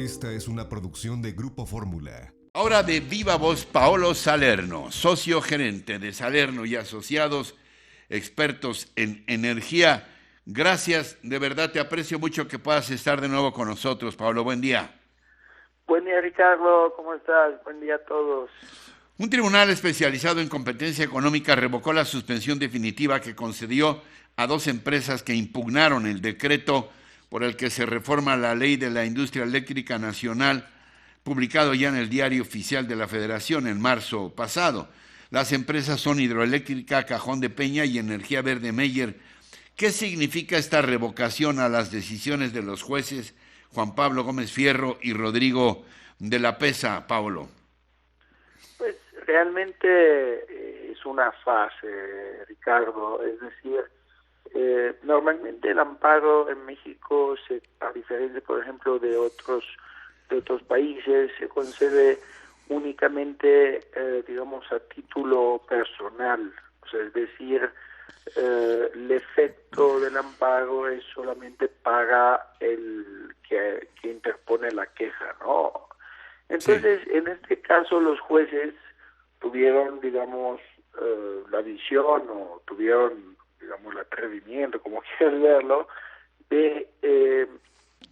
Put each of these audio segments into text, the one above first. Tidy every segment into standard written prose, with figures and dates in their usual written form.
Esta es una producción de Grupo Fórmula. Ahora de viva voz, Paolo Salerno, socio gerente de Salerno y Asociados, expertos en energía. Gracias, de verdad te aprecio mucho que puedas estar de nuevo con nosotros, Paolo. Buen día. Buen día, Ricardo. ¿Cómo estás? Buen día a todos. Un tribunal especializado en competencia económica revocó la suspensión definitiva que concedió a dos empresas que impugnaron el decreto por el que se reforma la ley de la industria eléctrica nacional, publicado ya en el Diario Oficial de la Federación en marzo pasado. Las empresas son Hidroeléctrica Cajón de Peña y Energía Verde Meyer. ¿Qué significa esta revocación a las decisiones de los jueces Juan Pablo Gómez Fierro y Rodrigo de la Pesa, Paolo? Pues realmente es una fase, Ricardo. Es decir, normalmente el amparo en México, a diferencia, por ejemplo, de otros países, se concede únicamente, digamos, a título personal. O sea, es decir, el efecto del amparo es solamente para el que interpone la queja, ¿no? Entonces, sí, en este caso los jueces tuvieron, digamos, la visión o tuvieron, digamos, el atrevimiento, como quieras verlo, de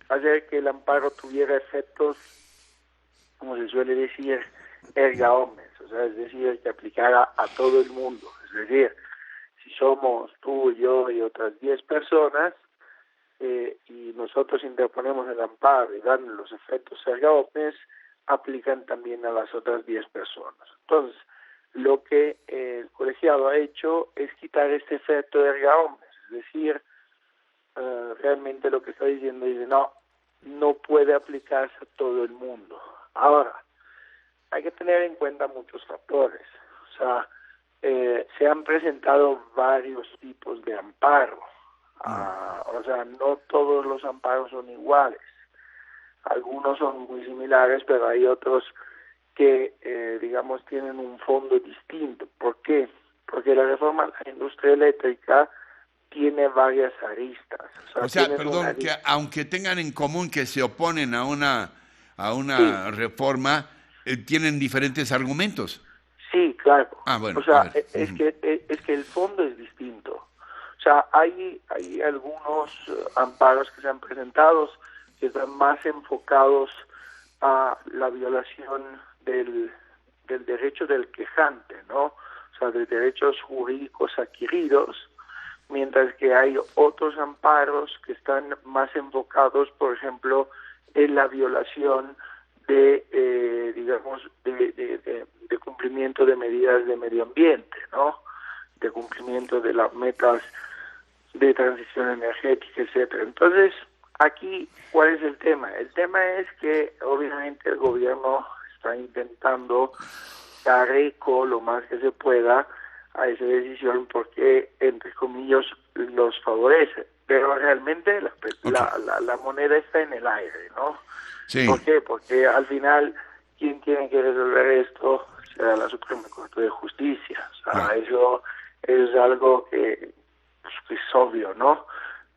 hacer que el amparo tuviera efectos, como se suele decir, erga omnes, o sea, es decir, que aplicara a todo el mundo. Es decir, si somos tú, yo y otras 10 personas, y nosotros interponemos el amparo y dan los efectos erga omnes, aplican también a las otras 10 personas. Entonces, lo que el colegiado ha hecho es quitar este efecto de erga omnes, es decir, realmente lo que está diciendo es no puede aplicarse a todo el mundo. Ahora, hay que tener en cuenta muchos factores. O sea, se han presentado varios tipos de amparo. O sea, no todos los amparos son iguales. Algunos son muy similares, pero hay otros que, digamos, tienen un fondo distinto. ¿Por qué? Porque la reforma a la industria eléctrica tiene varias aristas. O sea, perdón, que aunque tengan en común que se oponen a una sí, reforma, tienen diferentes argumentos. Sí, claro. Bueno, o sea, es que el fondo es distinto. O sea, hay algunos amparos que se han presentado que están más enfocados a la violación del derecho del quejante, ¿no? O sea, de derechos jurídicos adquiridos, mientras que hay otros amparos que están más enfocados, por ejemplo, en la violación de, digamos, de cumplimiento de medidas de medio ambiente, ¿no? De cumplimiento de las metas de transición energética, etcétera. Entonces, aquí, ¿cuál es el tema? El tema es que, obviamente, el gobierno está intentando dar eco lo más que se pueda a esa decisión porque, entre comillas, los favorece. Pero realmente la moneda está en el aire, ¿no? Sí. ¿Por qué? Porque al final, quien tiene que resolver esto será la Suprema Corte de Justicia. O sea, eso es algo que es obvio, ¿no?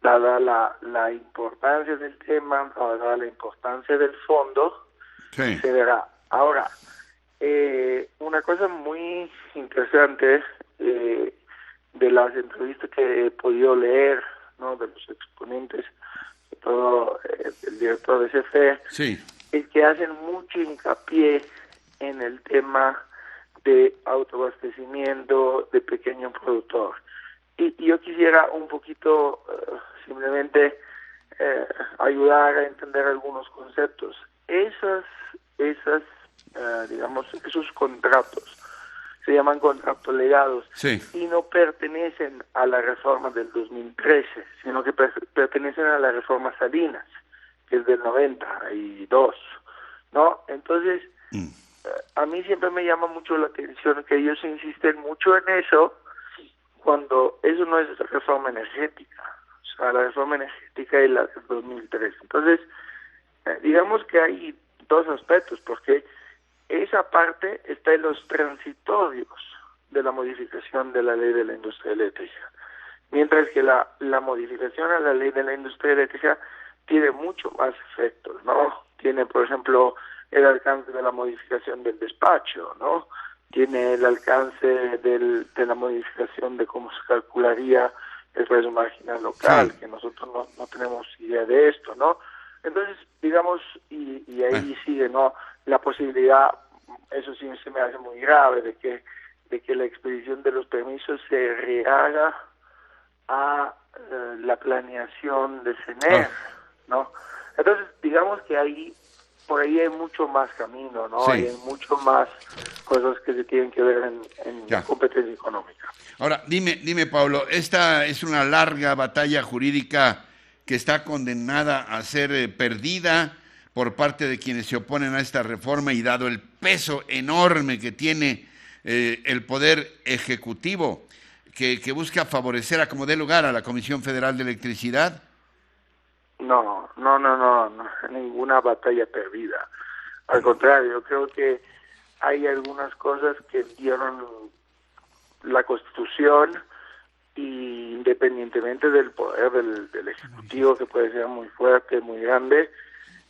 Dada la importancia del tema, dada la importancia del fondo, sí, se verá. Ahora, una cosa muy interesante de las entrevistas que he podido leer, ¿no? De los exponentes, sobre todo el director de CFE, sí, es que hacen mucho hincapié en el tema de autoabastecimiento de pequeño productor. Y yo quisiera un poquito simplemente ayudar a entender algunos conceptos. Digamos, esos contratos se llaman contratos legados, sí, y no pertenecen a la reforma del 2013, sino que pertenecen a la reforma Salinas, que es del 92, ¿no? Entonces, a mí siempre me llama mucho la atención que ellos insisten mucho en eso, cuando eso no es reforma energética. O sea, la reforma energética es la del 2003. Entonces, digamos que hay dos aspectos, porque esa parte está en los transitorios de la modificación de la ley de la industria eléctrica, mientras que la modificación a la ley de la industria eléctrica tiene mucho más efectos, ¿no? tiene, por ejemplo, el alcance de la modificación del despacho, ¿no? Tiene el alcance de la modificación de cómo se calcularía el precio marginal local, que nosotros no tenemos idea de esto, ¿no? Entonces, digamos, y ahí sigue, ¿no? La posibilidad, eso sí se me hace muy grave, de que la expedición de los permisos se rehaga a la planeación de CENER, ¿no? Entonces, digamos que por ahí hay mucho más camino, ¿no? Sí. Hay mucho más cosas que se tienen que ver en competencia económica. Ahora, dime, Pablo, esta es una larga batalla jurídica que está condenada a ser perdida por parte de quienes se oponen a esta reforma, y dado el peso enorme que tiene el Poder Ejecutivo, que busca favorecer a como dé lugar a la Comisión Federal de Electricidad. No, ninguna batalla perdida. Al contrario, yo creo que hay algunas cosas que dieron la Constitución, y independientemente del poder del Ejecutivo, que puede ser muy fuerte, muy grande,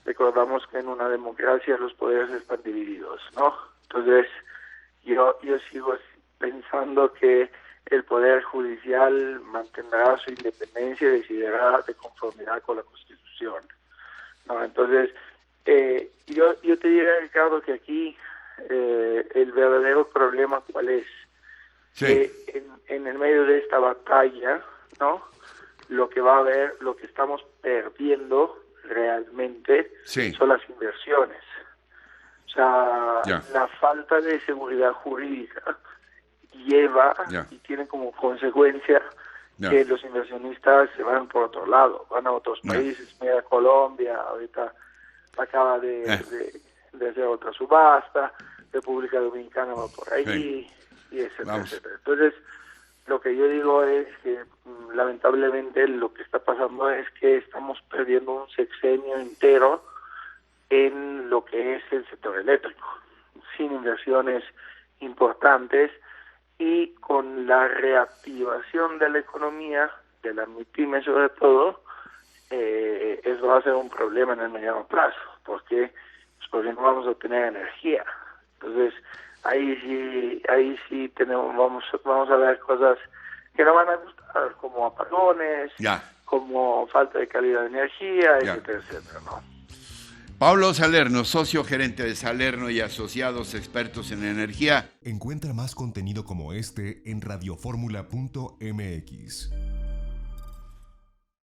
recordamos que en una democracia los poderes están divididos, ¿no? Entonces, yo sigo pensando que el Poder Judicial mantendrá su independencia y decidirá de conformidad con la Constitución, ¿no? Entonces, yo te diría, Ricardo, que aquí el verdadero problema, ¿cuál es? Sí. Que en el medio de esta batalla, ¿no? Lo que estamos perdiendo realmente son las inversiones. O sea, la falta de seguridad jurídica lleva y tiene como consecuencia que los inversionistas se van por otro lado, van a otros países. Mira, Colombia ahorita acaba de hacer otra subasta, República Dominicana va por ahí, y etcétera, etcétera. Entonces, lo que yo digo es que lamentablemente lo que está pasando es que estamos perdiendo un sexenio entero en lo que es el sector eléctrico, sin inversiones importantes, y con la reactivación de la economía, de la MIPYME sobre todo, eso va a ser un problema en el mediano plazo, porque no vamos a tener energía. Entonces, ahí sí vamos a ver cosas que no van a gustar, como apagones, como falta de calidad de energía, etcétera, etcétera, ¿no? Pablo Salerno, socio gerente de Salerno y Asociados, expertos en energía. Encuentra más contenido como este en radioformula.mx.